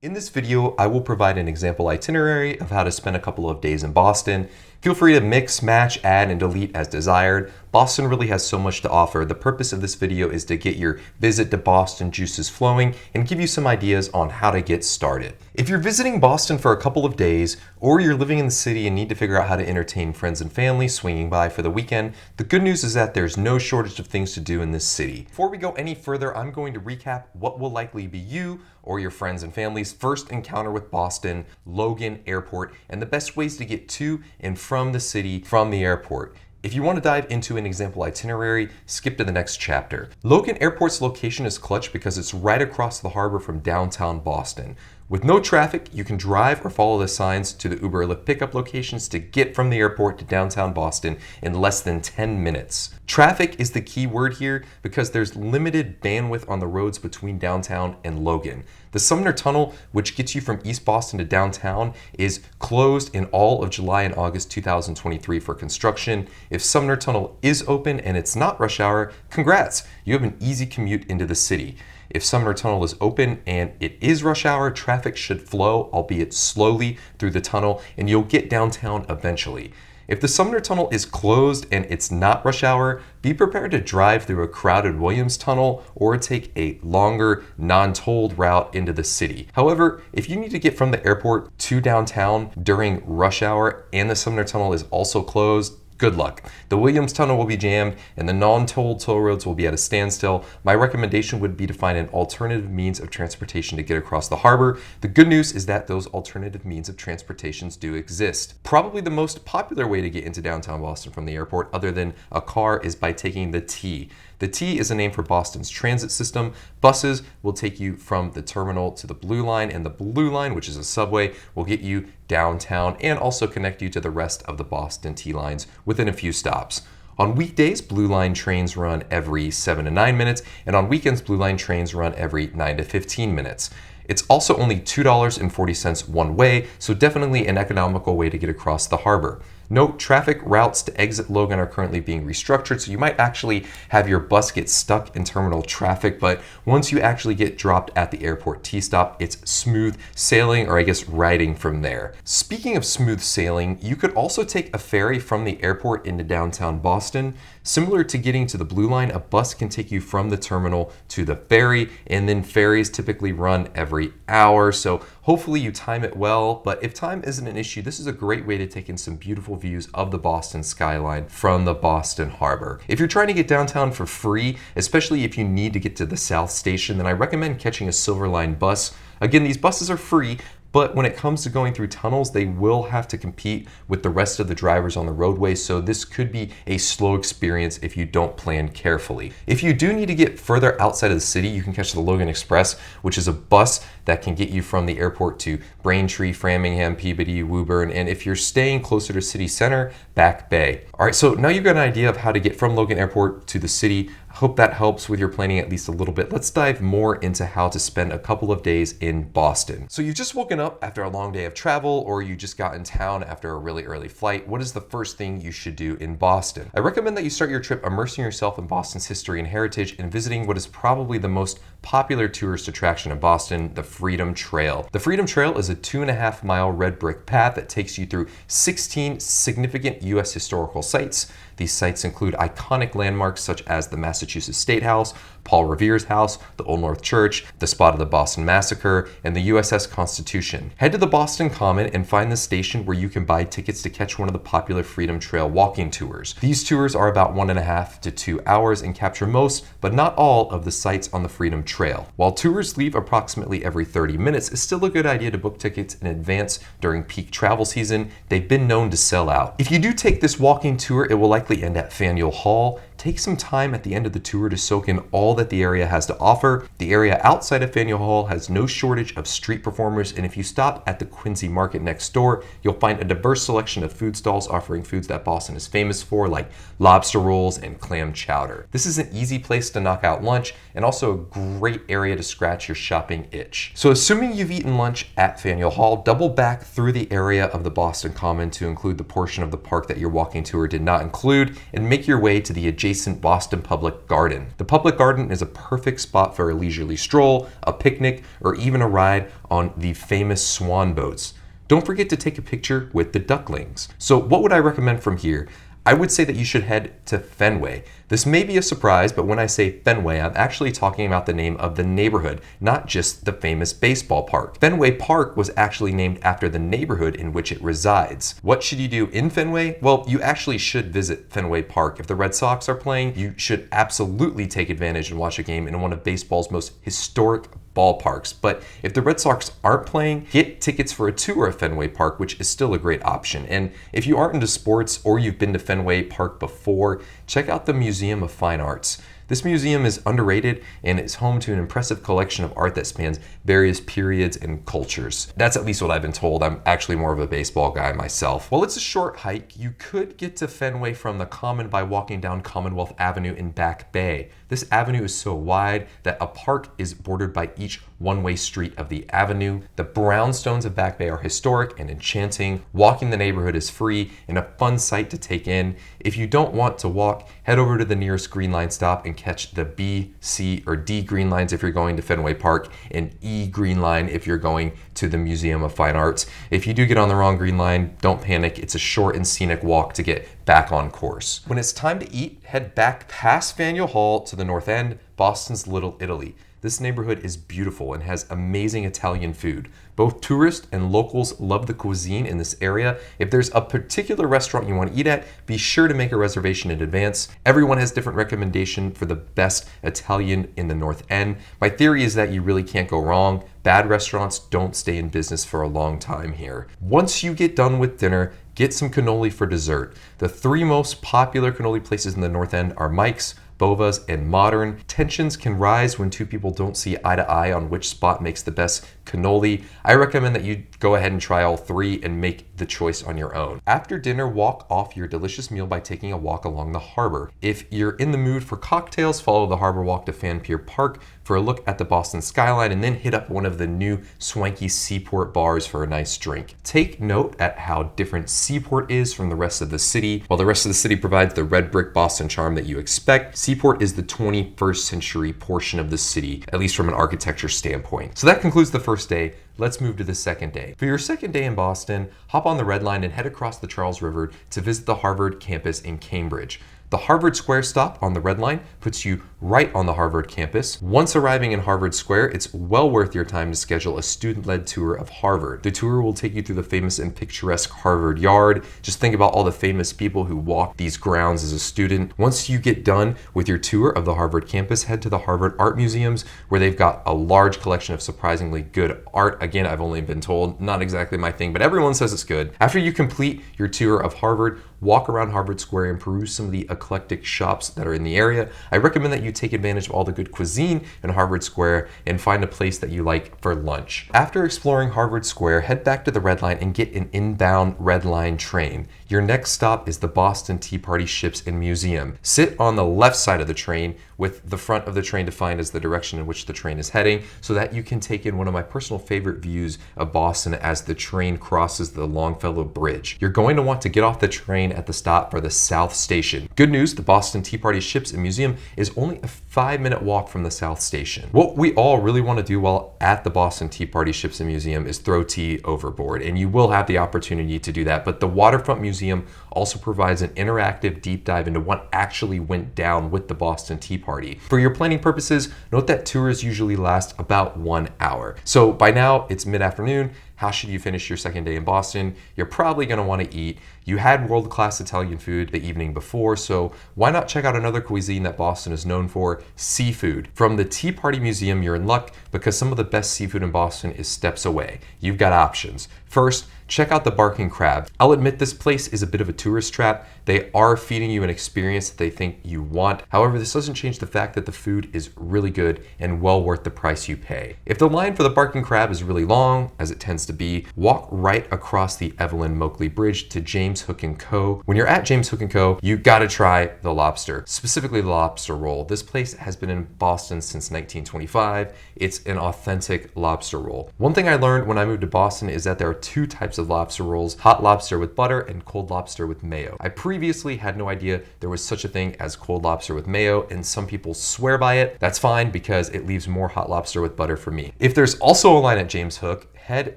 In this video, I will provide an example itinerary of how to spend a couple of days in Boston. Feel free to mix, match, add, and delete as desired. Boston really has so much to offer. The purpose of this video is to get your visit to Boston juices flowing and give you some ideas on how to get started. If you're visiting Boston for a couple of days, or you're living in the city and need to figure out how to entertain friends and family swinging by for the weekend, the good news is that there's no shortage of things to do in this city. Before we go any further, I'm going to recap what will likely be you or your friends and family's first encounter with Boston, Logan Airport, and the best ways to get to and from the city from the airport. If you want to dive into an example itinerary, skip to the next chapter. Logan Airport's location is clutch because it's right across the harbor from downtown Boston. With no traffic, you can drive or follow the signs to the Uber or Lyft pickup locations to get from the airport to downtown Boston in less than 10 minutes. Traffic is the key word here because there's limited bandwidth on the roads between downtown and Logan. The Sumner Tunnel, which gets you from East Boston to downtown, is closed in all of July and August 2023 for construction. If Sumner Tunnel is open and it's not rush hour, congrats, you have an easy commute into the city. If Sumner Tunnel is open and it is rush hour, traffic should flow, albeit slowly, through the tunnel, and you'll get downtown eventually. If the Sumner Tunnel is closed and it's not rush hour, be prepared to drive through a crowded Williams Tunnel or take a longer, non-tolled route into the city. However, if you need to get from the airport to downtown during rush hour and the Sumner Tunnel is also closed, good luck. The Williams Tunnel will be jammed and the non-tolled toll roads will be at a standstill. My recommendation would be to find an alternative means of transportation to get across the harbor. The good news is that those alternative means of transportations do exist. Probably the most popular way to get into downtown Boston from the airport, other than a car, is by taking the T. The T is a name for Boston's transit system. Buses will take you from the terminal to the Blue Line, and the Blue Line, which is a subway, will get you downtown and also connect you to the rest of the Boston T lines within a few stops. On weekdays, Blue Line trains run every 7 to 9 minutes, and on weekends, Blue Line trains run every 9 to 15 minutes. It's also only $2.40 one way, so definitely an economical way to get across the harbor. Note, traffic routes to exit Logan are currently being restructured, so you might actually have your bus get stuck in terminal traffic, but once you actually get dropped at the airport T-stop, it's smooth sailing, or I guess riding from there. Speaking of smooth sailing, you could also take a ferry from the airport into downtown Boston. Similar to getting to the Blue Line, a bus can take you from the terminal to the ferry, and then ferries typically run every hour, so hopefully you time it well, but if time isn't an issue, this is a great way to take in some beautiful views of the Boston skyline from the Boston Harbor. If you're trying to get downtown for free, especially if you need to get to the South Station, then I recommend catching a Silver Line bus. Again, these buses are free, but when it comes to going through tunnels, they will have to compete with the rest of the drivers on the roadway, so this could be a slow experience if you don't plan carefully. If you do need to get further outside of the city, you can catch the Logan Express, which is a bus that can get you from the airport to Braintree, Framingham, Peabody, Woburn, and if you're staying closer to city center, Back Bay. All right, so now you've got an idea of how to get from Logan Airport to the city. Hope that helps with your planning at least a little bit. Let's dive more into how to spend a couple of days in Boston. So you've just woken up after a long day of travel, or you just got in town after a really early flight. What is the first thing you should do in Boston? I recommend that you start your trip immersing yourself in Boston's history and heritage and visiting what is probably the most popular tourist attraction in Boston, the Freedom Trail. The Freedom Trail is a 2.5 mile red brick path that takes you through 16 significant U.S. historical sites. These sites include iconic landmarks such as the Massachusetts State House, Paul Revere's house, the Old North Church, the spot of the Boston Massacre, and the USS Constitution. Head to the Boston Common and find the station where you can buy tickets to catch one of the popular Freedom Trail walking tours. These tours are about 1.5 to 2 hours and capture most, but not all, of the sites on the Freedom Trail. While tours leave approximately every 30 minutes, it's still a good idea to book tickets in advance during peak travel season. They've been known to sell out. If you do take this walking tour, it will likely end at Faneuil Hall. Take some time at the end of the tour to soak in all that the area has to offer. The area outside of Faneuil Hall has no shortage of street performers, and if you stop at the Quincy Market next door, you'll find a diverse selection of food stalls offering foods that Boston is famous for, like lobster rolls and clam chowder. This is an easy place to knock out lunch and also a great area to scratch your shopping itch. So assuming you've eaten lunch at Faneuil Hall, double back through the area of the Boston Common to include the portion of the park that your walking tour did not include, and make your way to the adjacent adjacent Boston Public Garden. The Public Garden is a perfect spot for a leisurely stroll, a picnic, or even a ride on the famous swan boats. Don't forget to take a picture with the ducklings. So what would I recommend from here? I would say that you should head to Fenway. This may be a surprise, but when I say Fenway, I'm actually talking about the name of the neighborhood, not just the famous baseball park. Fenway Park was actually named after the neighborhood in which it resides. What should you do in Fenway? Well, you actually should visit Fenway Park. If the Red Sox are playing, you should absolutely take advantage and watch a game in one of baseball's most historic ballparks. But if the Red Sox aren't playing, get tickets for a tour of Fenway Park, which is still a great option. And if you aren't into sports or you've been to Fenway Park before, check out the Museum of Fine Arts. This museum is underrated and is home to an impressive collection of art that spans various periods and cultures. That's at least what I've been told. I'm actually more of a baseball guy myself. While it's a short hike, you could get to Fenway from the Common by walking down Commonwealth Avenue in Back Bay. This avenue is so wide that a park is bordered by each one-way street of the avenue. The brownstones of Back Bay are historic and enchanting. Walking the neighborhood is free and a fun sight to take in. If you don't want to walk, head over to the nearest Green Line stop and catch the B, C, or D Green Lines if you're going to Fenway Park, and E Green Line if you're going to the Museum of Fine Arts. If you do get on the wrong Green Line, don't panic. It's a short and scenic walk to get back on course. When it's time to eat, head back past Faneuil Hall to the north end, Boston's Little Italy. This neighborhood is beautiful and has amazing Italian food. Both tourists and locals love the cuisine in this area. If there's a particular restaurant you want to eat at, be sure to make a reservation in advance. Everyone has different recommendation for the best Italian in the North End. My theory is that you really can't go wrong. Bad restaurants don't stay in business for a long time here. Once you get done with dinner, get some cannoli for dessert. The three most popular cannoli places in the North End are Mike's, Bova's, and Modern. Tensions can rise when two people don't see eye to eye on which spot makes the best cannoli. I recommend that you go ahead and try all three and make the choice on your own. After dinner, walk off your delicious meal by taking a walk along the harbor. If you're in the mood for cocktails, follow the harbor walk to Fan Pier Park for a look at the Boston skyline, and then hit up one of the new swanky Seaport bars for a nice drink. Take note at how different Seaport is from the rest of the city. While the rest of the city provides the red brick Boston charm that you expect, Seaport is the 21st century portion of the city, at least from an architecture standpoint. So that concludes the first day. Let's move to the second day. For your second day in Boston, hop on the Red Line and head across the Charles River to visit the Harvard campus in Cambridge. The Harvard Square stop on the Red Line puts you right on the Harvard campus. Once arriving in Harvard Square, it's well worth your time to schedule a student-led tour of Harvard. The tour will take you through the famous and picturesque Harvard Yard. Just think about all the famous people who walked these grounds as a student. Once you get done with your tour of the Harvard campus, head to the Harvard Art Museums, where they've got a large collection of surprisingly good art. Again, I've only been told, not exactly my thing, but everyone says it's good. After you complete your tour of Harvard, walk around Harvard Square and peruse some of the eclectic shops that are in the area. I recommend that you take advantage of all the good cuisine in Harvard Square and find a place that you like for lunch. After exploring Harvard Square, head back to the Red Line and get an inbound Red Line train. Your next stop is the Boston Tea Party Ships and Museum. Sit on the left side of the train with the front of the train defined as the direction in which the train is heading, so that you can take in one of my personal favorite views of Boston as the train crosses the Longfellow Bridge. You're going to want to get off the train at the stop for the South Station. Good news, the Boston Tea Party Ships and Museum is only a 5-minute walk from the South Station. What we all really want to do while at the Boston Tea Party Ships and Museum is throw tea overboard, and you will have the opportunity to do that, but the Waterfront Museum also provides an interactive deep dive into what actually went down with the Boston Tea Party. For your planning purposes, note that tours usually last about 1 hour. So by now, it's mid-afternoon. How should you finish your second day in Boston? You're probably going to want to eat. You had world-class Italian food the evening before, so why not check out another cuisine that Boston is known for, seafood. From the Tea Party Museum, you're in luck because some of the best seafood in Boston is steps away. You've got options. First, check out the Barking Crab. I'll admit this place is a bit of a tourist trap. They are feeding you an experience that they think you want. However, this doesn't change the fact that the food is really good and well worth the price you pay. If the line for the Barking Crab is really long, as it tends to be, walk right across the Evelyn Moakley Bridge to James Hook & Co. When you're at James Hook & Co., you gotta try the lobster, specifically the lobster roll. This place has been in Boston since 1925. It's an authentic lobster roll. One thing I learned when I moved to Boston is that there are two types of lobster rolls, hot lobster with butter and cold cold lobster with mayo. I previously had no idea there was such a thing as cold lobster with mayo, and some people swear by it. That's fine because it leaves more hot lobster with butter for me. If there's also a line at James Hook, head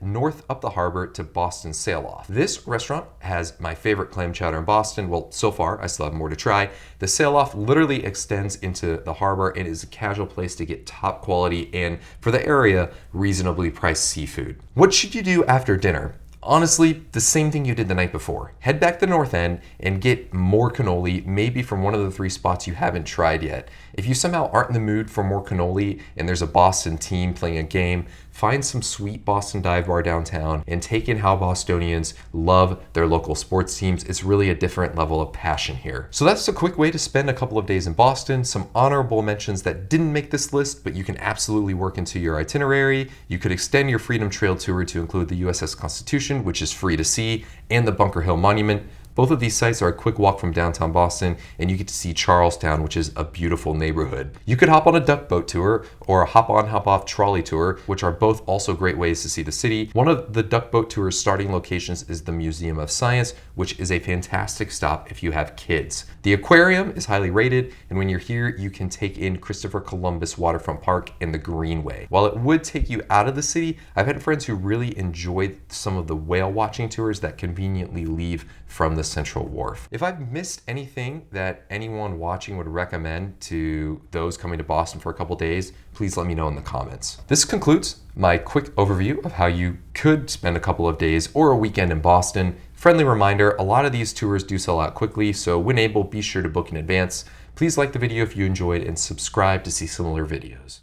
north up the harbor to Boston Sail Off. This restaurant has my favorite clam chowder in Boston. Well, so far, I still have more to try. The Sail Off literally extends into the harbor and is a casual place to get top quality and, for the area, reasonably priced seafood. What should you do after dinner? Honestly, the same thing you did the night before. Head back to the north end and get more cannoli, maybe from one of the 3 spots you haven't tried yet. If you somehow aren't in the mood for more cannoli and there's a Boston team playing a game, find some sweet Boston dive bar downtown and take in how Bostonians love their local sports teams. It's really a different level of passion here. So that's a quick way to spend a couple of days in Boston. Some honorable mentions that didn't make this list, but you can absolutely work into your itinerary. You could extend your Freedom Trail tour to include the USS Constitution, which is free to see, and the Bunker Hill Monument. Both of these sites are a quick walk from downtown Boston, and you get to see Charlestown, which is a beautiful neighborhood. You could hop on a duck boat tour or a hop on, hop off trolley tour, which are both also great ways to see the city. One of the duck boat tour's starting locations is the Museum of Science, which is a fantastic stop if you have kids. The aquarium is highly rated, and when you're here, you can take in Christopher Columbus Waterfront Park and the Greenway. While it would take you out of the city, I've had friends who really enjoyed some of the whale watching tours that conveniently leave from the Central Wharf. If I've missed anything that anyone watching would recommend to those coming to Boston for a couple days, please let me know in the comments. This concludes my quick overview of how you could spend a couple of days or a weekend in Boston. Friendly reminder, a lot of these tours do sell out quickly, so when able, be sure to book in advance. Please like the video if you enjoyed and subscribe to see similar videos.